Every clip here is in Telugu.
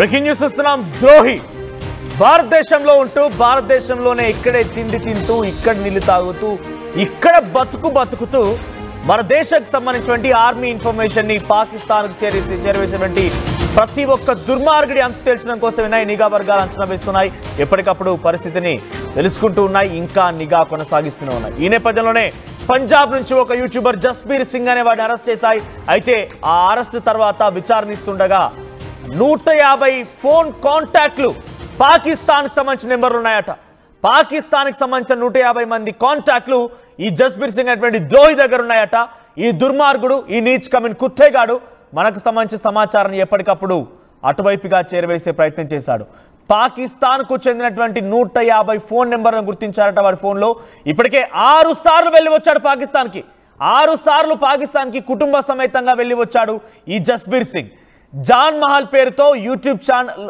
బ్రేకింగ్ న్యూస్ చూస్తున్నాం. ద్రోహి భారతదేశంలో ఉంటూ భారతదేశంలోనే ఇక్కడే తిండి తింటూ ఇక్కడ నీళ్లు తాగుతూ ఇక్కడ బతుకుతూ మన దేశానికి సంబంధించినటువంటి ఆర్మీ ఇన్ఫర్మేషన్ ని పాకిస్తాన్కు చేరవేసినటువంటి ప్రతి ఒక్క దుర్మార్గుడి అంతు తేల్చడం కోసమైనా నిఘా వర్గాలు అంచనా వేస్తున్నాయి. ఎప్పటికప్పుడు పరిస్థితిని తెలుసుకుంటూ ఉన్నాయి, ఇంకా నిఘా కొనసాగిస్తూనే ఉన్నాయి. ఈ నేపథ్యంలోనే పంజాబ్ నుంచి ఒక యూట్యూబర్ జస్బీర్ సింగ్ అనే వాడిని అరెస్ట్ చేశాయి. అయితే ఆ అరెస్ట్ తర్వాత విచారణిస్తుండగా 150 ఫోన్ కాంటాక్ట్లు పాకిస్తాన్కి సంబంధించిన నెంబర్లు ఉన్నాయట. పాకిస్తాన్కి సంబంధించిన 150 మంది కాంటాక్ట్లు ఈ జస్బీర్ సింగ్ అనేటువంటి ద్రోహి దగ్గర ఉన్నాయట. ఈ దుర్మార్గుడు, ఈ నీచ్ కమిన్ కుత్తేగాడు మనకు సంబంధించిన సమాచారాన్ని ఎప్పటికప్పుడు అటువైపుగా చేరవేసే ప్రయత్నం చేశాడు. పాకిస్తాన్కు చెందినటువంటి 150 ఫోన్ నెంబర్లను గుర్తించారట. వాడి ఫోన్లో ఇప్పటికే 6 సార్లు వెళ్ళి వచ్చాడు పాకిస్తాన్కి. 6 సార్లు పాకిస్తాన్కి కుటుంబ సమేతంగా వెళ్ళి వచ్చాడు ఈ జస్బీర్ సింగ్. జాన్ మహల్ పేరుతో యూట్యూబ్ ఛానల్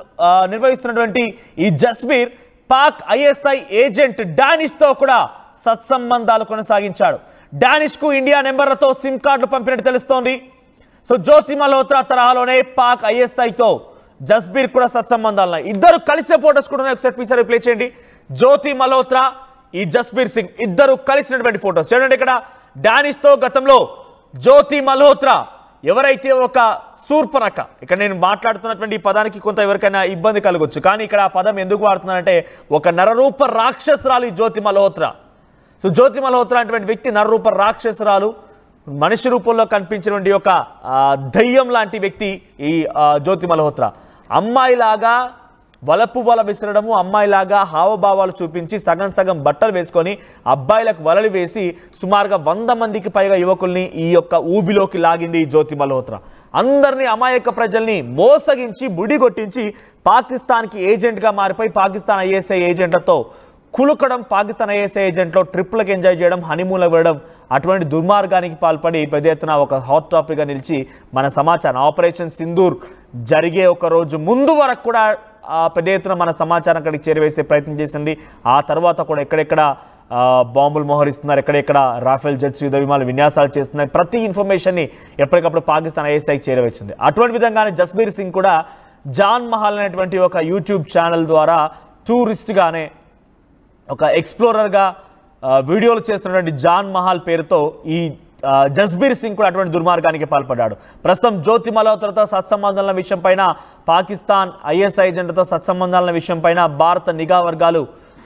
నిర్వహిస్తున్నటువంటి ఈ జస్బీర్ పాక్ ఐఎస్ఐ ఏజెంట్ డానిష్తో కూడా సత్సంబంధాలు కొనసాగించాడు. డానిష్కు ఇండియా నెంబర్లతో సిమ్ కార్డులు పంపినట్టు తెలుస్తోంది. సో జ్యోతి మల్హోత్రా తరహాలోనే పాక్ ఐఎస్ఐతో జస్బీర్ కూడా సత్సంబంధాలు ఉన్నాయి. ఇద్దరు కలిసే ఫోటోస్ కూడా ఉన్నాయి. ఒకసారి పిక్చర్ ప్లే చేయండి. జ్యోతి మల్హోత్రా, ఈ జస్బీర్ సింగ్ ఇద్దరు కలిసినటువంటి ఫోటోస్ చూడండి. ఇక్కడ డానిష్తో గతంలో జ్యోతి మల్హోత్రా ఎవరైతే ఒక శూర్పనఖ, ఇక్కడ నేను మాట్లాడుతున్నటువంటి ఈ పదానికి కొంత ఎవరికైనా ఇబ్బంది కలగొచ్చు, కానీ ఇక్కడ ఆ పదం ఎందుకు వాడుతున్నానంటే ఒక నరరూప రాక్షసురాలు ఈ జ్యోతి మల్హోత్రా. సో జ్యోతి మల్హోత్రా అటువంటి వ్యక్తి నరరూప రాక్షసురాలు, మనిషి రూపంలో కనిపించినటువంటి ఒక దయ్యం లాంటి వ్యక్తి ఈ జ్యోతి మల్హోత్రా. అమ్మాయిలాగా వలపు వల విసరడము, అమ్మాయిలాగా హావభావాలు చూపించి సగం బట్టలు వేసుకొని అబ్బాయిలకు వలలు వేసి సుమారుగా 100 మందికి పైగా యువకుల్ని ఈ యొక్క ఊబిలోకి లాగింది ఈ జ్యోతి మల్హోత్రా. అందరినీ అమాయక ప్రజల్ని మోసగించి బుడిగొట్టించి పాకిస్తాన్కి ఏజెంట్గా మారిపోయి పాకిస్తాన్ ఐఎస్ఐ ఏజెంట్లతో కులుకడం, పాకిస్తాన్ ఐఎస్ఐ ఏజెంట్లో ట్రిప్లకు ఎంజాయ్ చేయడం, హనీమూన్లకు వెళ్ళడం, అటువంటి దుర్మార్గానికి పాల్పడి పెద్ద ఎత్తున ఒక హాట్ టాపిక్గా నిలిచి మన సమాచారం ఆపరేషన్ సింధూర్ జరిగే ఒక రోజు ముందు వరకు కూడా పెద్ద ఎత్తున మన సమాచారం అక్కడికి చేరవేసే ప్రయత్నం చేసింది. ఆ తర్వాత కూడా ఎక్కడెక్కడ బాంబులు మోహరిస్తున్నారు, ఎక్కడెక్కడ రాఫెల్ జెట్స్ యుద్ధ విమానాలు విన్యాసాలు చేస్తున్నాయి, ప్రతి ఇన్ఫర్మేషన్ని ఎప్పటికప్పుడు పాకిస్తాన్ ఐఎస్ఐకి చేరవేసింది. అటువంటి విధంగానే జస్బీర్ సింగ్ కూడా జాన్ మహల్ అనేటువంటి ఒక యూట్యూబ్ ఛానల్ ద్వారా టూరిస్ట్గానే ఒక ఎక్స్ప్లోరర్గా వీడియోలు చేస్తున్నటువంటి జాన్ మహల్ పేరుతో ఈ జస్బీర్ సింగ్ కూడా అటువంటి దుర్మార్గానికి పాల్పడ్డాడు. ప్రస్తుతం జ్యోతి మల్హోత్రాతో సత్సంబంధాల విషయం పైన, పాకిస్తాన్ ఐఎస్ఐ ఏజెంట్తో సత్సంబంధాల విషయం పైన భారత నిఘా వర్గాలు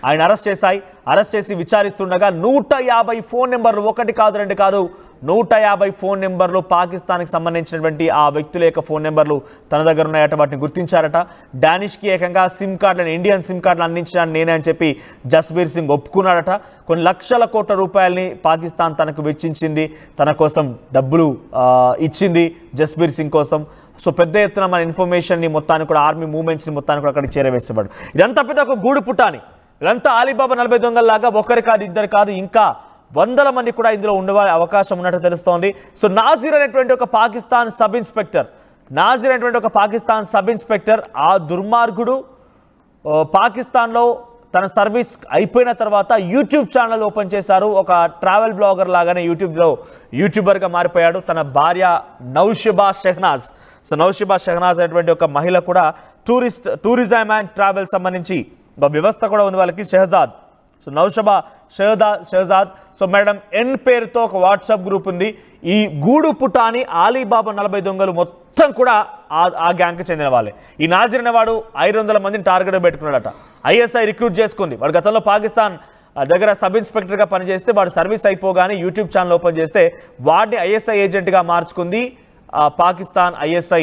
ఆయన అరెస్ట్ చేశాయి. అరెస్ట్ చేసి విచారిస్తుండగా 150 ఫోన్ నెంబర్లు, 1 కాదు 2 కాదు 150 ఫోన్ నెంబర్లు పాకిస్తాన్కి సంబంధించినటువంటి ఆ వ్యక్తుల యొక్క ఫోన్ నెంబర్లు తన దగ్గర ఉన్నాయట. వాటిని గుర్తించారట. డానిష్కి ఏకంగా సిమ్ కార్డులను, ఇండియన్ సిమ్ కార్డులు అందించాను నేనే అని చెప్పి జస్బీర్ సింగ్ ఒప్పుకున్నాడట. కొన్ని లక్షల కోట్ల రూపాయలని పాకిస్తాన్ తనకు వెచ్చించింది, తన కోసం డబ్బులు ఇచ్చింది జస్బీర్ సింగ్ కోసం. సో పెద్ద ఎత్తున మన ఇన్ఫర్మేషన్ని మొత్తాన్ని కూడా, ఆర్మీ మూవ్మెంట్స్ని మొత్తాన్ని కూడా అక్కడికి చేరవేసేవాడు. ఇదంతా పెద్ద ఒక గూడు పుటాని. ఇదంతా అలీబాబా 40 దొంగల్లాగా ఒకరు కాదు, ఇద్దరు కాదు, ఇంకా 100 మంది కూడా ఇందులో ఉండే అవకాశం ఉన్నట్టు తెలుస్తోంది. సో నాజీర్ అనేటువంటి ఒక పాకిస్తాన్ సబ్ ఇన్స్పెక్టర్ ఆ దుర్మార్గుడు పాకిస్తాన్లో తన సర్వీస్ అయిపోయిన తర్వాత యూట్యూబ్ ఛానల్ ఓపెన్ చేశారు. ఒక ట్రావెల్ బ్లాగర్ లాగానే యూట్యూబర్గా మారిపోయాడు. తన భార్య నౌషబా షెహనాజ్. సో నౌషబా షెహనాజ్ అనేటువంటి ఒక మహిళ కూడా టూరిజం అండ్ ట్రావెల్ సంబంధించి ఒక వ్యవస్థ కూడా ఉంది వాళ్ళకి, Shehzad. So Naushaba Shehzad. So madam N పేరుతో ఒక వాట్సాప్ గ్రూప్ ఉంది. ఈ గూడు పుటాని అలీబాబా 40 దొంగలు మొత్తం కూడా ఆ గ్యాంగ్కి చెందిన వాళ్ళే. ఈ నాజీర్ అనేవాడు 500 మందిని టార్గెట్ పెట్టుకున్నాడట. ఐఎస్ఐ రిక్రూట్ చేసుకుంది. వాడు గతంలో పాకిస్తాన్ దగ్గర సబ్ ఇన్స్పెక్టర్గా పనిచేస్తే వాడు సర్వీస్ అయిపోగానే యూట్యూబ్ ఛానల్ ఓపెన్ చేస్తే వాడిని ఐఎస్ఐ ఏజెంట్గా మార్చుకుంది పాకిస్తాన్ ఐఎస్ఐ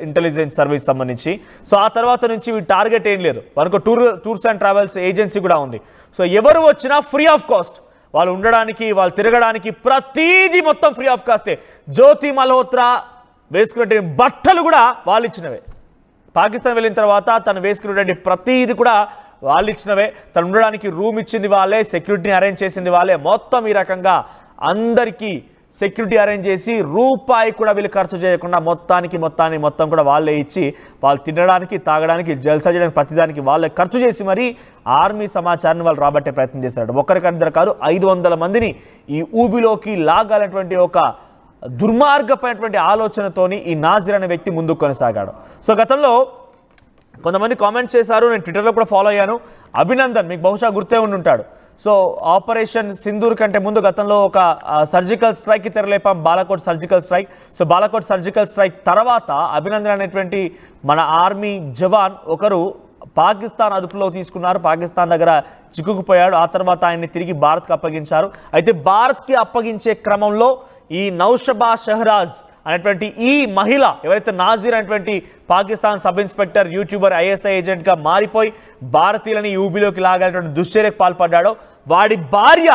ఇంటెలిజెన్స్ సర్వీస్ సంబంధించి. సో ఆ తర్వాత నుంచి వీటి టార్గెట్ ఏం లేదు, మనకు టూర్స్ అండ్ ట్రావెల్స్ ఏజెన్సీ కూడా ఉంది. సో ఎవరు వచ్చినా ఫ్రీ ఆఫ్ కాస్ట్, వాళ్ళు ఉండడానికి, వాళ్ళు తిరగడానికి ప్రతీది మొత్తం ఫ్రీ ఆఫ్ కాస్టే. జ్యోతి మల్హోత్రా వేసుకునే బట్టలు కూడా వాళ్ళు ఇచ్చినవే. పాకిస్తాన్ వెళ్ళిన తర్వాత తను వేసుకునేటువంటి ప్రతీది కూడా వాళ్ళు ఇచ్చినవే. తను ఉండడానికి రూమ్ ఇచ్చింది వాళ్ళే, సెక్యూరిటీని అరేంజ్ చేసింది వాళ్ళే. మొత్తం ఈ రకంగా అందరికీ సెక్యూరిటీ అరేంజ్ చేసి రూపాయి కూడా వీళ్ళు ఖర్చు చేయకుండా మొత్తం కూడా వాళ్ళే ఇచ్చి, వాళ్ళు తినడానికి, తాగడానికి, జల్సా చేయడానికి, ప్రతిదానికి వాళ్ళే ఖర్చు చేసి మరి ఆర్మీ సమాచారాన్ని వాళ్ళు రాబట్టే ప్రయత్నం చేశారు. ఒకరికిద్దరు కాదు 500 మందిని ఈ ఊబిలోకి లాగాలనేటువంటి ఒక దుర్మార్గమైనటువంటి ఆలోచనతోని ఈ నాజిర్ అనే వ్యక్తి ముందుకు కొనసాగాడు. సో గతంలో కొంతమంది కామెంట్స్ చేశారు, నేను ట్విట్టర్లో కూడా ఫాలో అయ్యాను. అభినందన్ మీకు బహుశా గుర్తే ఉండుంటాడు. సో ఆపరేషన్ సింధూర్ కంటే ముందు గతంలో ఒక సర్జికల్ స్ట్రైక్కి తెరలేపాం, Balakot surgical strike. So Balakot surgical strike తర్వాత అభినందన్ అనేటువంటి మన ఆర్మీ జవాన్ ఒకరు పాకిస్తాన్ అదుపులో తీసుకున్నారు, పాకిస్తాన్ దగ్గర చిక్కుకుపోయాడు. ఆ తర్వాత ఆయన్ని తిరిగి భారత్కి అప్పగించారు. అయితే భారత్కి అప్పగించే క్రమంలో ఈ నౌషబా షహరాజ్ అనేటువంటి ఈ మహిళ ఎవరైతే నాజీర్ అనేటువంటి Pakistan sub inspector, YouTuber, ISI ఏజెంట్గా మారిపోయి భారతీయులని యూబీలోకి లాగేటువంటి దుశ్చర్యకు పాల్పడ్డాడో వాడి భార్య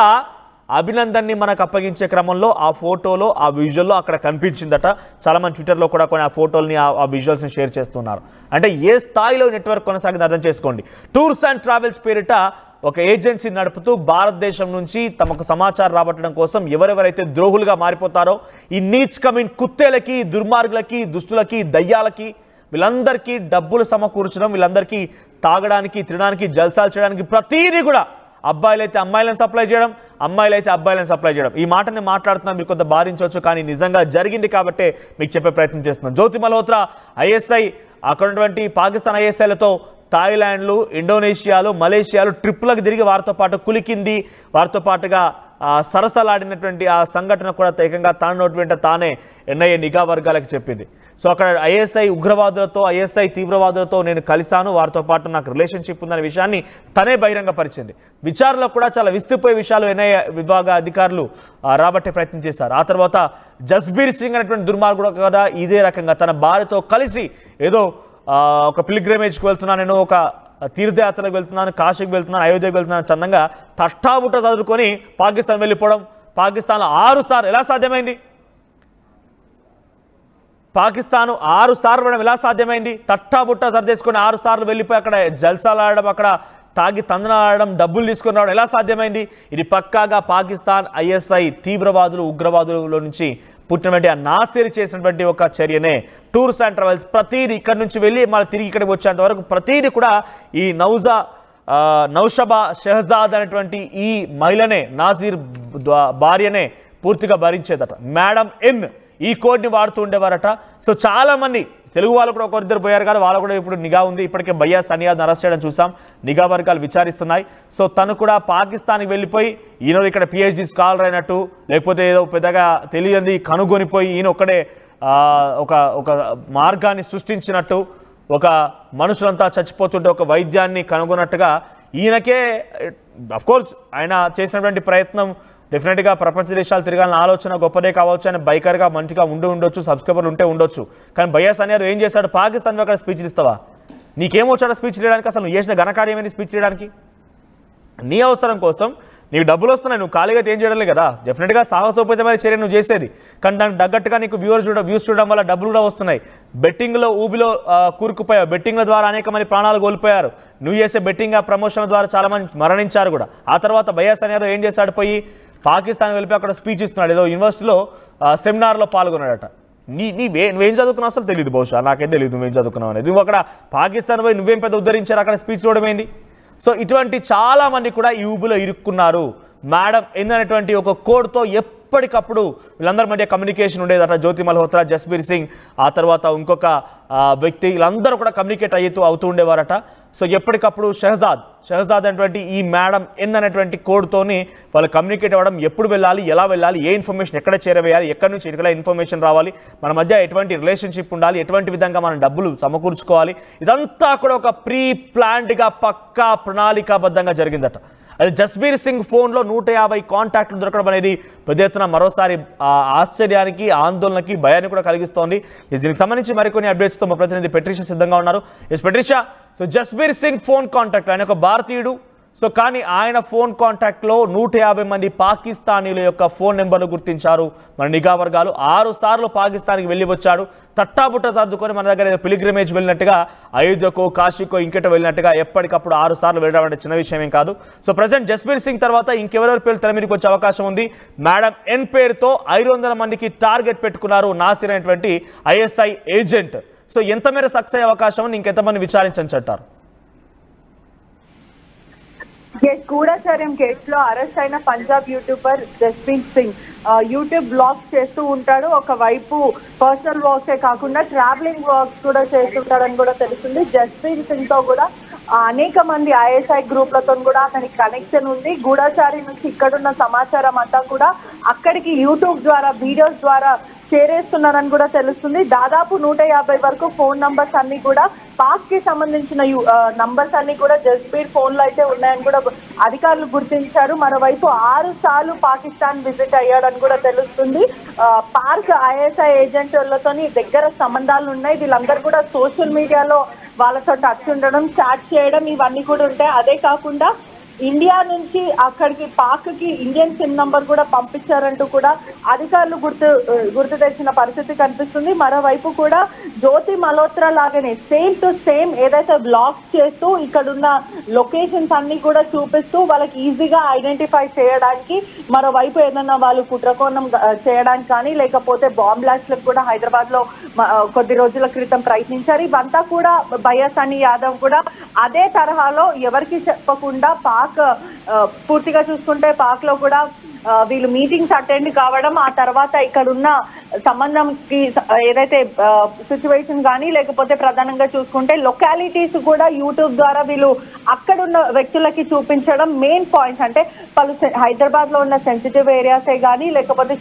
అభినందన్ని మనకు అప్పగించే క్రమంలో ఆ ఫోటోలో ఆ విజువల్లో అక్కడ కనిపించిందట. చాలామంది ట్విట్టర్లో కూడా కొన్ని ఆ ఫోటోల్ని ఆ విజువల్స్ని షేర్ చేస్తున్నారు. అంటే ఏ స్థాయిలో నెట్వర్క్ కొనసాగింది అర్థం చేసుకోండి. టూర్స్ అండ్ ట్రావెల్స్ పేరిట ఒక ఏజెన్సీ నడుపుతూ భారతదేశం నుంచి తమకు సమాచారం రాబట్టడం కోసం ఎవరెవరైతే ద్రోహులుగా మారిపోతారో ఈ నీచ్ కమిన్ కుత్తేలకి, దుర్మార్గులకి, దుష్టులకి, దయ్యాలకి వీళ్ళందరికీ డబ్బులు సమకూర్చడం, వీళ్ళందరికీ తాగడానికి, తినడానికి, జల్సాలు చేయడానికి ప్రతీది కూడా అబ్బాయిలైతే అమ్మాయిలను సప్లై చేయడం, అమ్మాయిలైతే అబ్బాయిలను సప్లై చేయడం. ఈ మాటని మాట్లాడుతున్నాం, మీరు కొంత భారించవచ్చు, కానీ నిజంగా జరిగింది కాబట్టి మీకు చెప్పే ప్రయత్నం చేస్తున్నాం. జ్యోతి మల్హోత్రా ఐఎస్ఐ అక్కడ ఉన్నటువంటి పాకిస్తాన్ ఐఎస్ఐలతో థాయిలాండ్లు, ఇండోనేషియాలు, మలేషియాలు ట్రిప్పులకు తిరిగి వారితో పాటు కులికింది, వారితో పాటుగా సరసలాడినటువంటి ఆ సంఘటన కూడా ఏకంగా తాను నోటి వెంట తానే ఎన్ఐఏ నిఘా వర్గాలకు చెప్పింది. సో అక్కడ ఐఎస్ఐ ఉగ్రవాదులతో, ఐఎస్ఐ తీవ్రవాదులతో నేను కలిశాను, వారితో పాటు నాకు రిలేషన్షిప్ ఉందనే విషయాన్ని తనే బహిరంగపరిచింది. విచారణలో కూడా చాలా విస్తుపోయే విషయాలు ఎన్ఐఏ విభాగ అధికారులు రాబట్టే ప్రయత్నం చేశారు. ఆ తర్వాత జస్బీర్ సింగ్ అనేటువంటి దుర్మార్గుడు కూడా ఇదే రకంగా తన భార్యతో కలిసి ఏదో ఒక పిల్గ్రిమేజ్కి వెళ్తున్నాను, నేను ఒక తీర్థయాత్రకు వెళ్తున్నాను, కాశీకి వెళ్తున్నాను, అయోధ్యకు వెళ్తున్నాను చందంగా తట్టాబుట్ట చదువుకొని పాకిస్తాన్ వెళ్ళిపోవడం. పాకిస్తాన్లో 6 సార్లు ఎలా సాధ్యమైంది? పాకిస్తాన్ 6 సార్లు వెళ్ళడం ఎలా సాధ్యమైంది? తట్టాబుట్ట సర్దేసుకొని 6 సార్లు వెళ్ళిపోయి అక్కడ జల్సాలు ఆడడం, అక్కడ తాగి తందనాడడం, డబ్బులు తీసుకొని రావడం ఎలా సాధ్యమైంది? ఇది పక్కాగా పాకిస్తాన్ ఐఎస్ఐ తీవ్రవాదులు, ఉగ్రవాదుల నుంచి పుట్టినటువంటి ఆ నాసిర్ చేసినటువంటి ఒక చర్యనే టూర్స్ అండ్ ట్రావెల్స్. ప్రతీది ఇక్కడ నుంచి వెళ్ళి మళ్ళీ తిరిగి ఇక్కడికి వచ్చేంత వరకు ప్రతీది కూడా ఈ నౌషబా షహజాద్ అనేటువంటి ఈ మహిళనే, నాజీర్ భార్యనే పూర్తిగా భరించేదట. మేడం ఎన్ ఈ కోడ్ని వాడుతూ ఉండేవారట. సో చాలామంది తెలుగు వాళ్ళు కూడా ఒకరిద్దరు పోయారు, కానీ వాళ్ళు కూడా ఇప్పుడు నిఘా ఉంది. ఇప్పటికే భయ్యా సనియాద్ని అరెస్ట్ చేయడం చూసాం, నిఘా వర్గాలు విచారిస్తున్నాయి. సో తను కూడా పాకిస్తాన్కి వెళ్ళిపోయి ఈయన ఇక్కడ పిహెచ్డి స్కాలర్ అయినట్టు, లేకపోతే ఏదో పెద్దగా తెలియని కనుగొనిపోయి ఈయన ఒక్కడే ఒక మార్గాన్ని సృష్టించినట్టు, ఒక మనుషులంతా చచ్చిపోతుంటే ఒక వైద్యాన్ని కనుగొన్నట్టుగా ఈయనకే అఫ్కోర్స్ ఆయన చేసినటువంటి ప్రయత్నం డెఫినెట్గా ప్రపంచ దేశాలు తిరగాలని ఆలోచన గొప్పదే కావచ్చు, ఆయన బైకర్గా మంచిగా ఉండొచ్చు, సబ్స్క్రైబర్లు ఉండొచ్చు. కానీ భయ్యా సనియార్ ఏం చేశాడు? పాకిస్తాన్లో అక్కడ స్పీచ్ ఇస్తావా? నీకేమొచ్చాడు స్పీచ్ చేయడానికి? అసలు నువ్వు చేసిన ఘనకార్యమేంటి స్పీచ్ చేయడానికి? నీ అవసరం కోసం నీకు డబ్బులు వస్తున్నాయి, నువ్వు ఖాళీగా ఏం చేయడం లేదు కదా. డెఫినెట్గా సాహసోపేతమైన చర్య నువ్వు చేసేది, కానీ దానికి తగ్గట్టుగా నీకు వ్యూస్ చూడడం వల్ల డబ్బులు కూడా వస్తున్నాయి. బెట్టింగ్లో ఊబిలో కూరుకుపోయావు, బెట్టింగ్ల ద్వారా అనేక మంది ప్రాణాలు కోల్పోయారు. నువ్వు చేసే బెట్టింగ్ ప్రమోషన్ల ద్వారా చాలా మంది మరణించారు కూడా. ఆ తర్వాత భయ్యా సనియార్ ఏం చేశాడు? పోయి పాకిస్తాన్ వెళ్ళిపోయి అక్కడ స్పీచ్ ఇస్తున్నాడు, ఏదో యూనివర్సిటీలో సెమినార్లో పాల్గొన్నాడట. నువ్వేం చదువుకున్నావు అసలు తెలియదు, బహుశా నాకేం తెలియదు నువ్వేం చదువుకున్నావు అనేది. నువ్వు అక్కడ పాకిస్తాన్ పోయి నువ్వేం పెద్ద ఉద్ధరించారు అక్కడ స్పీచ్ ఇవ్వడం ఏంది? సో ఇటువంటి చాలామంది కూడా ఈ ఊబిలో ఇరుక్కున్నారు. మేడం ఏందనేటువంటి ఒక కోడ్తో ఎప్పటికప్పుడు వీళ్ళందరి మధ్య కమ్యూనికేషన్ ఉండేదట. జ్యోతి మల్హోత్రా, జస్బీర్ సింగ్, ఆ తర్వాత ఇంకొక వ్యక్తి, వీళ్ళందరూ కూడా కమ్యూనికేట్ అవుతూ ఉండేవారట. సో ఎప్పటికప్పుడు షహజాద్ అనేటువంటి ఈ మేడం ఎన్ అనేటువంటి కోడ్తోని వాళ్ళు కమ్యూనికేట్ అవ్వడం, ఎప్పుడు వెళ్ళాలి, ఎలా వెళ్ళాలి, ఏ ఇన్ఫర్మేషన్ ఎక్కడ చేరవేయాలి, ఎక్కడి నుంచి ఎక్కడ ఇన్ఫర్మేషన్ రావాలి, మన మధ్య ఎటువంటి రిలేషన్షిప్ ఉండాలి, ఎటువంటి విధంగా మనం డబ్బులు సమకూర్చుకోవాలి, ఇదంతా కూడా ఒక ప్రీ ప్లాన్డ్గా పక్కా ప్రణాళికాబద్ధంగా జరిగిందట. అది జస్బీర్ సింగ్ ఫోన్లో 150 కాంటాక్ట్లు దొరకడం అనేది పెద్ద ఎత్తున మరోసారి ఆశ్చర్యానికి, ఆందోళనకి, భయాన్ని కూడా కలిగిస్తోంది. దీనికి సంబంధించి మరికొన్ని అప్డేట్స్తో మా ప్రతినిధి పెట్రిషా సిద్ధంగా ఉన్నారు. Patricia, so Jasbir Singh phone contact, ఆయన ఒక భారతీయుడు. సో కానీ ఆయన ఫోన్ కాంటాక్ట్లో 150 మంది పాకిస్తానీల యొక్క ఫోన్ నెంబర్లు గుర్తించారు మన నిఘా వర్గాలు. 6 సార్లు పాకిస్తాన్కి వెళ్ళి వచ్చాడు, తట్టాబుట్ట సర్దుకొని మన దగ్గర పిలిగ్రిమేజ్ వెళ్ళినట్టుగా, అయోధ్యకో, కాశీకో, ఇంకెటో వెళ్ళినట్టుగా ఎప్పటికప్పుడు 6 సార్లు వెళ్ళడం అంటే చిన్న విషయం ఏం కాదు. సో ప్రజెంట్ జస్బీర్ సింగ్ తర్వాత ఇంకెవరెవరి పేరు తెర మీదకి వచ్చే అవకాశం ఉంది? మేడం ఎన్ పేరుతో 500 మందికి టార్గెట్ పెట్టుకున్నారు నాసిర్ అనేటువంటి ఐఎస్ఐ ఏజెంట్. సో ఎంత మేర సక్సెస్ అయ్యే అవకాశం ఉంది, ఇంకెంతమంది విచారించని చెప్తారు? గూఢచర్యం కేసులో అరెస్ట్ అయిన Punjab YouTuber Jaspreet Singh YouTube blogs చేస్తూ ఉంటాడు. ఒకవైపు పర్సనల్ బ్లాగ్సే కాకుండా ట్రావెలింగ్ బ్లాగ్స్ కూడా చేస్తుంటాడని కూడా తెలుస్తుంది. జస్ప్రీత్ సింగ్ తో కూడా అనేక మంది ఐఎస్ఐ గ్రూప్లతో కూడా అతనికి కనెక్షన్ ఉంది. గూఢచారి నుంచి ఇక్కడున్న సమాచారం అంతా కూడా అక్కడికి యూట్యూబ్ ద్వారా వీడియోస్ ద్వారా చేరేస్తున్నారని కూడా తెలుస్తుంది. దాదాపు 150 వరకు ఫోన్ నంబర్స్ అన్ని కూడా పాక్ కి సంబంధించిన నంబర్స్ అన్ని కూడా జస్బీర్ ఫోన్ లో అయితే ఉన్నాయని కూడా అధికారులు గుర్తించారు. మరోవైపు 6 సార్లు పాకిస్తాన్ విజిట్ అయ్యాడని కూడా తెలుస్తుంది. పాక్ ఐఎస్ఐ ఏజెంట్లతోని దగ్గర సంబంధాలు ఉన్నాయి. వీళ్ళందరూ కూడా సోషల్ మీడియాలో వాళ్ళతో టచ్ ఉండడం, చాట్ చేయడం ఇవన్నీ కూడా ఉంటాయి. అదే కాకుండా ఇండియా నుంచి అక్కడికి పాక్ కి ఇండియన్ సిమ్ నంబర్ కూడా పంపించారంటూ కూడా అధికారులు గుర్తు తెచ్చిన పరిస్థితి కనిపిస్తుంది. మరోవైపు కూడా జ్యోతి మల్హోత్రా లాగానే సేమ్ టు సేమ్ ఏదైతే బ్లాగ్స్ చేస్తూ ఇక్కడున్న లొకేషన్స్ అన్ని కూడా చూపిస్తూ వాళ్ళకి ఈజీగా ఐడెంటిఫై చేయడానికి, మరోవైపు ఏదన్నా వాళ్ళు కుట్రకోణం చేయడానికి కానీ లేకపోతే బాంబ్ బ్లాస్ట్లకు కూడా హైదరాబాద్ లో కొద్ది రోజుల క్రితం ప్రయత్నించారు. ఇవంతా కూడా బయాసాని యాదవ్ కూడా అదే తరహాలో ఎవరికి చెప్పకుండా పాక్ పూర్తిగా చూసుకుంటే పాక్ లో కూడా వీళ్ళు మీటింగ్స్ అటెండ్ కావడం, ఆ తర్వాత ఇక్కడ ఉన్న సంబంధంకి ఏదైతే సిచ్యువేషన్ కానీ లేకపోతే ప్రధానంగా చూసుకుంటే లొకాలిటీస్ కూడా యూట్యూబ్ ద్వారా వీళ్ళు అక్కడున్న వ్యక్తులకి చూపించడం మెయిన్ పాయింట్స్. అంటే పలు హైదరాబాద్ లో ఉన్న సెన్సిటివ్ ఏరియాసే కానీ లేకపోతే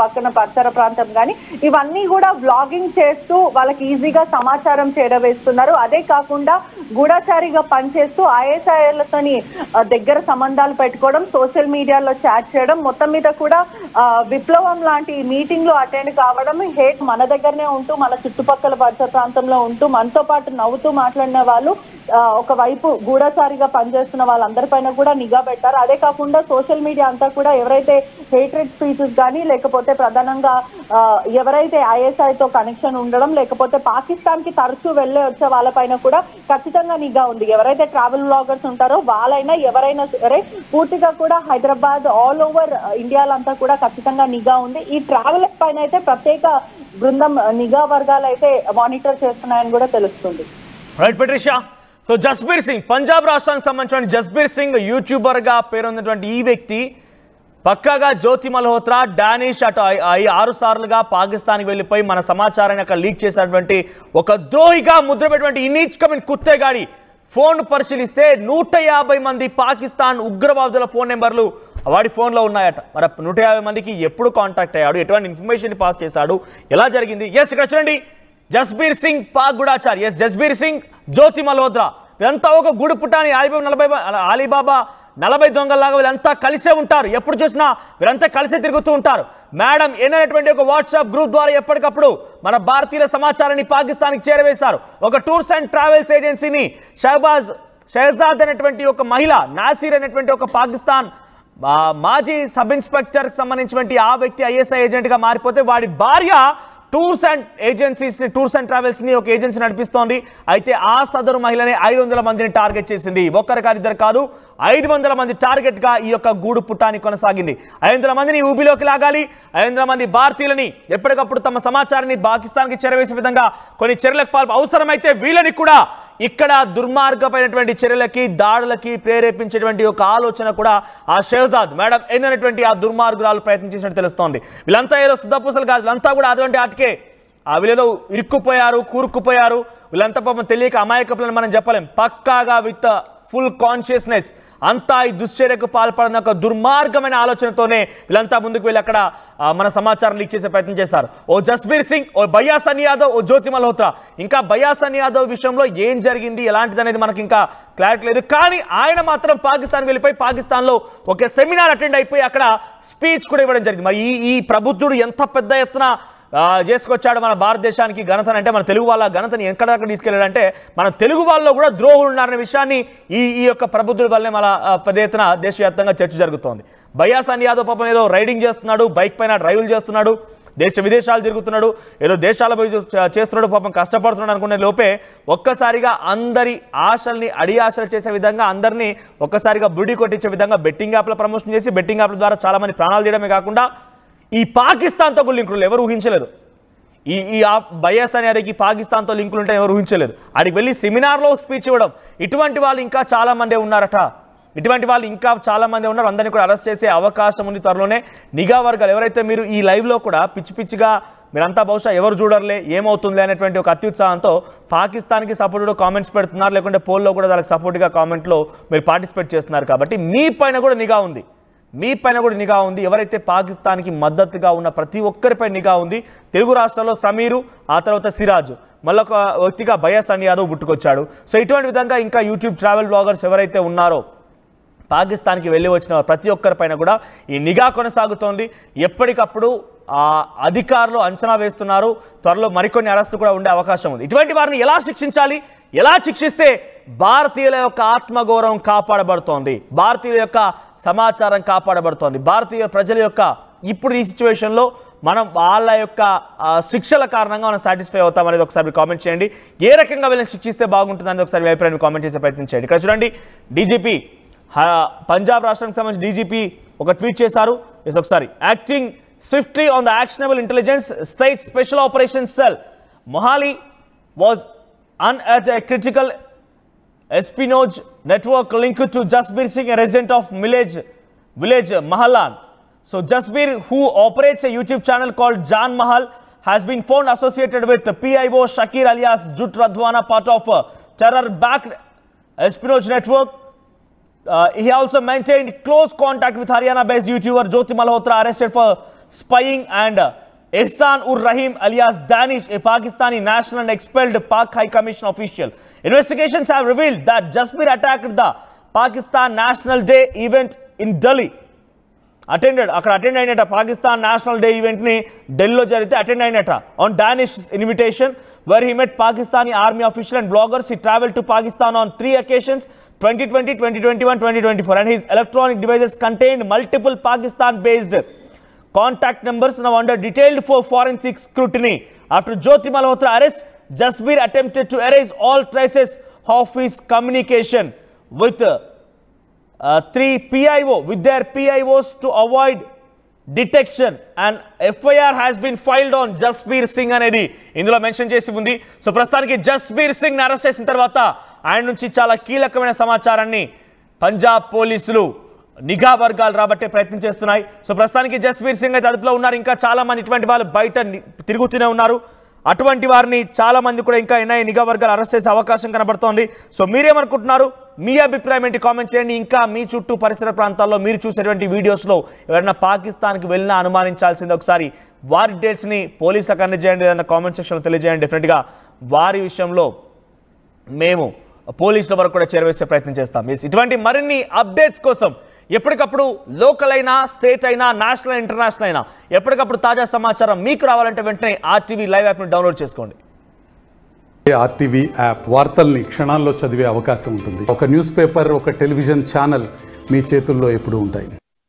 పక్కన పరిసర ప్రాంతం కానీ ఇవన్నీ కూడా వ్లాగింగ్ చేస్తూ వాళ్ళకి ఈజీగా సమాచారం చేరవేస్తున్నారు. అదే కాకుండా గూఢచారిగా పనిచేస్తూ ఐఎస్ఐలతోని దగ్గర సంబంధాలు పెట్టుకోవడం, సోషల్ మీడియాలో చాట్ చేయడం, మొత్తం మీద కూడా విప్లవం లాంటి మీటింగ్ లో అటెండ్ కావడం, హేట్ మన దగ్గరనే ఉంటూ మన చుట్టుపక్కల పరిసర ప్రాంతంలో ఉంటూ మనతో పాటు నవ్వుతూ మాట్లాడిన వాళ్ళు ఒకవైపు గూఢచారిగా పనిచేస్తున్న వాళ్ళందరిపైన కూడా నిఘా పెట్టారు. అదే కాకుండా సోషల్ మీడియా అంతా కూడా ఎవరైతే హేట్రెడ్ స్పీచెస్ కానీ లేకపోతే ప్రధానంగా ఎవరైతే ఐఎస్ఐతో కనెక్షన్ ఉండడం లేకపోతే పాకిస్తాన్ కి తరచూ వెళ్ళే వచ్చే వాళ్ళపైన కూడా ఖచ్చితంగా నిఘా ఉంది. ఎవరైతే ట్రావెల్ బ్లాగర్స్ ఉంటారో వాళ్ళైనా ఎవరైనా సరే పూర్తిగా కూడా హైదరాబాద్ ఆల్ ఓవర్ ఇండియాలో అంతా కూడా ఖచ్చితంగా నిఘా ఉంది. ఈ ట్రావెలర్స్ పైన అయితే ప్రత్యేక బృందం నిఘా వర్గాలు అయితే మానిటర్ చేస్తున్నాయని కూడా తెలుస్తుంది. రైట్ పట్రిషా. సో జస్బీర్ సింగ్, పంజాబ్ రాష్ట్రానికి సంబంధించిన జస్బీర్ సింగ్ యూట్యూబర్ గా పేరొందినటువంటి ఈ వ్యక్తి పక్కాగా జ్యోతి మల్హోత్రా, డానిష్ అటు 6 సార్లుగా పాకిస్తాన్కి వెళ్ళిపోయి మన సమాచారాన్ని అక్కడ లీక్ చేసినటువంటి ఒక ద్రోహిగా ముద్ర పెట్టినటువంటి ఇనీచ్ కమిన్ కుత్తేగాడి ఫోన్ పరిశీలిస్తే 150 మంది పాకిస్తాన్ ఉగ్రవాదుల ఫోన్ నెంబర్లు వాడి ఫోన్లో ఉన్నాయట. మరి 150 మందికి ఎప్పుడు కాంటాక్ట్ అయ్యాడు, ఎటువంటి ఇన్ఫర్మేషన్ పాస్ చేశాడు, ఎలా జరిగింది? ఎస్, ఇక్కడ చూడండి, జస్బీర్ సింగ్ పాక్ గూఢచారి, ఎస్ జస్బీర్ సింగ్, జ్యోతి మల్హోత్రా, వీళ్ళంతా ఒక గూడు పుట్టాని అలీబాబా 40 దొంగల్లాగా వీళ్ళంతా కలిసే ఉంటారు. ఎప్పుడు చూసినా వీళ్ళంతా కలిసే తిరుగుతూ ఉంటారు. మేడం అనేటువంటి ఒక వాట్సాప్ గ్రూప్ ద్వారా ఎప్పటికప్పుడు మన భారతీయుల సమాచారాన్ని పాకిస్తాన్కి చేరవేశారు. ఒక టూర్స్ అండ్ ట్రావెల్స్ ఏజెన్సీని షహజాద్ అనేటువంటి ఒక మహిళ, నాసిర్ అనేటువంటి ఒక పాకిస్తాన్ మాజీ సబ్ ఇన్స్పెక్టర్కి సంబంధించినటువంటి ఆ వ్యక్తి ఐఎస్ఐ ఏజెంట్గా మారిపోతే వాడి భార్య టూర్స్ అండ్ ట్రావెల్స్ ని ఒక ఏజెన్సీ నడిపిస్తోంది. అయితే ఆ సదరు మహిళని 500 మందిని టార్గెట్ చేసింది. ఒక్కరు కాదు, ఇద్దరు కాదు, 500 మంది టార్గెట్ గా ఈ యొక్క గూడు పుట్టాన్ని కొనసాగింది. 500 మందిని ఊబిలోకి లాగాలి, 500 మంది భారతీయులని ఎప్పటికప్పుడు తమ సమాచారాన్ని పాకిస్తాన్కి చేరవేసే విధంగా కొన్ని చర్యలకు అవసరమైతే వీళ్ళని కూడా ఇక్కడ దుర్మార్గమైనటువంటి చర్యలకి దాడులకి ప్రేరేపించేటువంటి ఒక ఆలోచన కూడా ఆ షహజాద్ మేడం ఏందనేటువంటి ఆ దుర్మార్గురాలు ప్రయత్నం చేసినట్టు తెలుస్తోంది. వీళ్ళంతా ఏదో శుద్ధపూసలు కాదు, వీళ్ళంతా కూడా అటువంటి ఆటకే వీళ్ళలో ఇరుక్కుపోయారు, కూరుక్కుపోయారు. వీళ్ళంతా పాపం తెలియక అమాయకపులని మనం చెప్పలేం. పక్కాగా విత్ ఫుల్ కాన్షియస్నెస్ అంతా ఈ దుశ్చర్యకు పాల్పడిన ఒక దుర్మార్గమైన ఆలోచనతోనే వీళ్ళంతా ముందుకు వెళ్ళి అక్కడ మన సమాచారం లీక్ చేసే ప్రయత్నం చేశారు. ఓ జస్బీర్ సింగ్, ఓ బయాసాని యాదవ్, ఓ జ్యోతి మల్హోత్రా. ఇంకా బయాసాని యాదవ్ విషయంలో ఏం జరిగింది ఎలాంటిది అనేది మనకి ఇంకా క్లారిటీ లేదు. కానీ ఆయన మాత్రం పాకిస్తాన్ వెళ్ళిపోయి పాకిస్తాన్లో ఒక సెమినార్ అటెండ్ అయిపోయి అక్కడ స్పీచ్ కూడా ఇవ్వడం జరిగింది. మరి ఈ ప్రబుద్ధుడు ఎంత పెద్ద ఎత్తున చేసుకొచ్చాడు మన భారతదేశానికి ఘనతను, అంటే మన తెలుగు వాళ్ళ ఘనతని ఎక్కడెక్కడ తీసుకెళ్ళాడంటే మన తెలుగు వాళ్ళలో కూడా ద్రోహులు ఉన్నారనే విషయాన్ని ఈ యొక్క ప్రబుద్ధుడి వల్లనే మన పెద్ద ఎత్తున దేశవ్యాప్తంగా చర్చ జరుగుతోంది. బయాసాని యాదవ్ పాపం ఏదో రైడింగ్ చేస్తున్నాడు, బైక్ పైన డ్రైవ్లు చేస్తున్నాడు, దేశ విదేశాలు తిరుగుతున్నాడు, ఏదో దేశాల చేస్తున్నాడు, పాపం కష్టపడుతున్నాడు అనుకునే లోపే ఒక్కసారిగా అందరి ఆశల్ని అడియాశలు చేసే విధంగా, అందరినీ ఒక్కసారిగా బుడి కొట్టించే విధంగా బెట్టింగ్ యాప్ల ప్రమోషన్ చేసి బెట్టింగ్ యాప్ల ద్వారా చాలా మంది ప్రాణాలు చేయడమే కాకుండా ఈ పాకిస్తాన్తో లింకులు ఎవరు ఊహించలేదు. ఈ బయాసాని యాదవ్కి పాకిస్తాన్తో లింకులు ఉంటే ఎవరు ఊహించలేదు. అడికి వెళ్ళి సెమినార్లో స్పీచ్ ఇవ్వడం, ఇటువంటి వాళ్ళు ఇంకా చాలా మంది ఉన్నారట. ఇటువంటి వాళ్ళు ఇంకా చాలా మంది ఉన్నారు. అందరినీ కూడా అరెస్ట్ చేసే అవకాశం ఉంది త్వరలోనే. నిఘా వర్గాలు ఎవరైతే మీరు ఈ లైవ్లో కూడా పిచ్చిగా మీరంతా బహుశా ఎవరు చూడర్లే ఏమవుతుంది అనేటువంటి ఒక అత్యుత్సాహంతో పాకిస్తాన్కి సపోర్ట్గా కామెంట్స్ పెడుతున్నారు, లేకుంటే పోల్లో కూడా దానికి సపోర్ట్గా కామెంట్లో మీరు పార్టిసిపేట్ చేస్తున్నారు. కాబట్టి మీ పైన కూడా నిఘా ఉంది. ఎవరైతే పాకిస్తాన్కి మద్దతుగా ఉన్న ప్రతి ఒక్కరిపై నిఘా ఉంది. తెలుగు రాష్ట్రాల్లో సమీరు, ఆ తర్వాత సిరాజ్, మళ్ళొక వ్యక్తిగా బయాస్ యాదవ్ పుట్టుకొచ్చాడు. సో ఇటువంటి విధంగా ఇంకా యూట్యూబ్ ట్రావెల్ బ్లాగర్స్ ఎవరైతే ఉన్నారో పాకిస్తాన్కి వెళ్ళి వచ్చిన ప్రతి ఒక్కరిపైన కూడా ఈ నిఘా కొనసాగుతోంది. ఎప్పటికప్పుడు అధికారులు అంచనా వేస్తున్నారు. త్వరలో మరికొన్ని అరెస్టులు కూడా ఉండే అవకాశం ఉంది. ఇటువంటి వారిని ఎలా శిక్షించాలి, ఎలా శిక్షిస్తే భారతీయుల యొక్క ఆత్మగౌరవం కాపాడబడుతోంది, భారతీయుల యొక్క సమాచారం కాపాడబడుతోంది, భారతీయ ప్రజల యొక్క ఇప్పుడు ఈ సిచ్యువేషన్లో మనం వాళ్ళ యొక్క శిక్షల కారణంగా మనం సాటిస్ఫై అవుతాం అనేది ఒకసారి కామెంట్ చేయండి. ఏ రకంగా వీళ్ళని శిక్షిస్తే బాగుంటుంది అనేది ఒకసారి అభిప్రాయాన్ని కామెంట్ చేసే ప్రయత్నం చేయండి. ఇక్కడ చూడండి, డీజీపీ పంజాబ్ రాష్ట్రానికి సంబంధించి డీజీపీ ఒక ట్వీట్ చేశారు. ఒకసారి acting swiftly on the actionable intelligence state special operations cell Mohali was unearthed a critical espionage network linked to Jasbir Singh, a resident of village Mahalan. So Jasbir, who operates a YouTube channel called Jan Mahal, has been found associated with PIO Shakir alias Jut Radwana, part of a terror-backed espionage network. He also maintained close contact with Haryana-based YouTuber Jyoti Malhotra, arrested for spying, and Ihsan ur Rahim alias Danish, a Pakistani national and expelled Pak High Commission official. Investigations have revealed that Jasbir attacked the Pakistan National Day event in Delhi. Attend అయినట పాకిస్తాన్ నేషనల్ డే ఈవెంట్ ని ఢిల్లీలో జరిగితే అటెండ్ అయినట on Danish invitation, where he met Pakistani army official and bloggers. He traveled to Pakistan on 3 occasions: 2020, 2021, 2024, and his electronic devices contained multiple Pakistan-based contact numbers now under detailed forensic scrutiny. After Jyoti Malhotra arrest, Jasbir attempted to erase all traces of his communication with their PIOs to avoid detection, and FIR has been filed on Jasbir Singh అనేది ఇందులో మెన్షన్ చేసి ఉంది. సో ప్రస్తుతానికి జస్బీర్ సింగ్ అరెస్ట్ చేసిన తర్వాత ఆయన నుంచి చాలా కీలకమైన సమాచారాన్ని పంజాబ్ పోలీసులు నిఘా వర్గాలు రాబట్టే ప్రయత్నం చేస్తున్నాయి. సో ప్రస్తుతానికి జస్బీర్ సింగ్ అయితే అదుపులో ఉన్నారు. ఇంకా చాలా మంది ఇటువంటి వాళ్ళు బయట తిరుగుతూనే ఉన్నారు. అటువంటి వారిని చాలా మంది కూడా ఇంకా ఎన్ఐఏ నిఘా వర్గాలు అరెస్ట్ చేసే అవకాశం కనబడుతోంది. సో మీరేమనుకుంటున్నారు? మీ అభిప్రాయం ఏంటి? కామెంట్ చేయండి. ఇంకా మీ చుట్టూ పరిసర ప్రాంతాల్లో మీరు చూసేటువంటి వీడియోస్లో ఎవరైనా పాకిస్తాన్కి వెళ్ళినా అనుమానించాల్సింది ఒకసారి వారి డీటెయిల్స్ని పోలీసులకు అందజేయండి, ఏదైనా కామెంట్ సెక్షన్లో తెలియజేయండి. డెఫినెట్గా వారి విషయంలో మేము పోలీసుల వరకు కూడా చేరవేసే ప్రయత్నం చేస్తాం. ఇటువంటి మరిన్ని అప్డేట్స్ కోసం ఎప్పటికప్పుడు లోకల్ అయినా, స్టేట్ అయినా, నేషనల్, ఇంటర్నేషనల్ అయినా ఎప్పటికప్పుడు తాజా సమాచారం మీకు రావాలంటే వెంటనే ఆర్టీవీ లైవ్ యాప్ని డౌన్లోడ్ చేసుకోండి. ఆర్టీవీ యాప్ వార్తల్ని క్షణాల్లో చదివే అవకాశం ఉంటుంది. ఒక న్యూస్ పేపర్, ఒక టెలివిజన్ ఛానల్ మీ చేతుల్లో ఎప్పుడూ ఉంటాయి.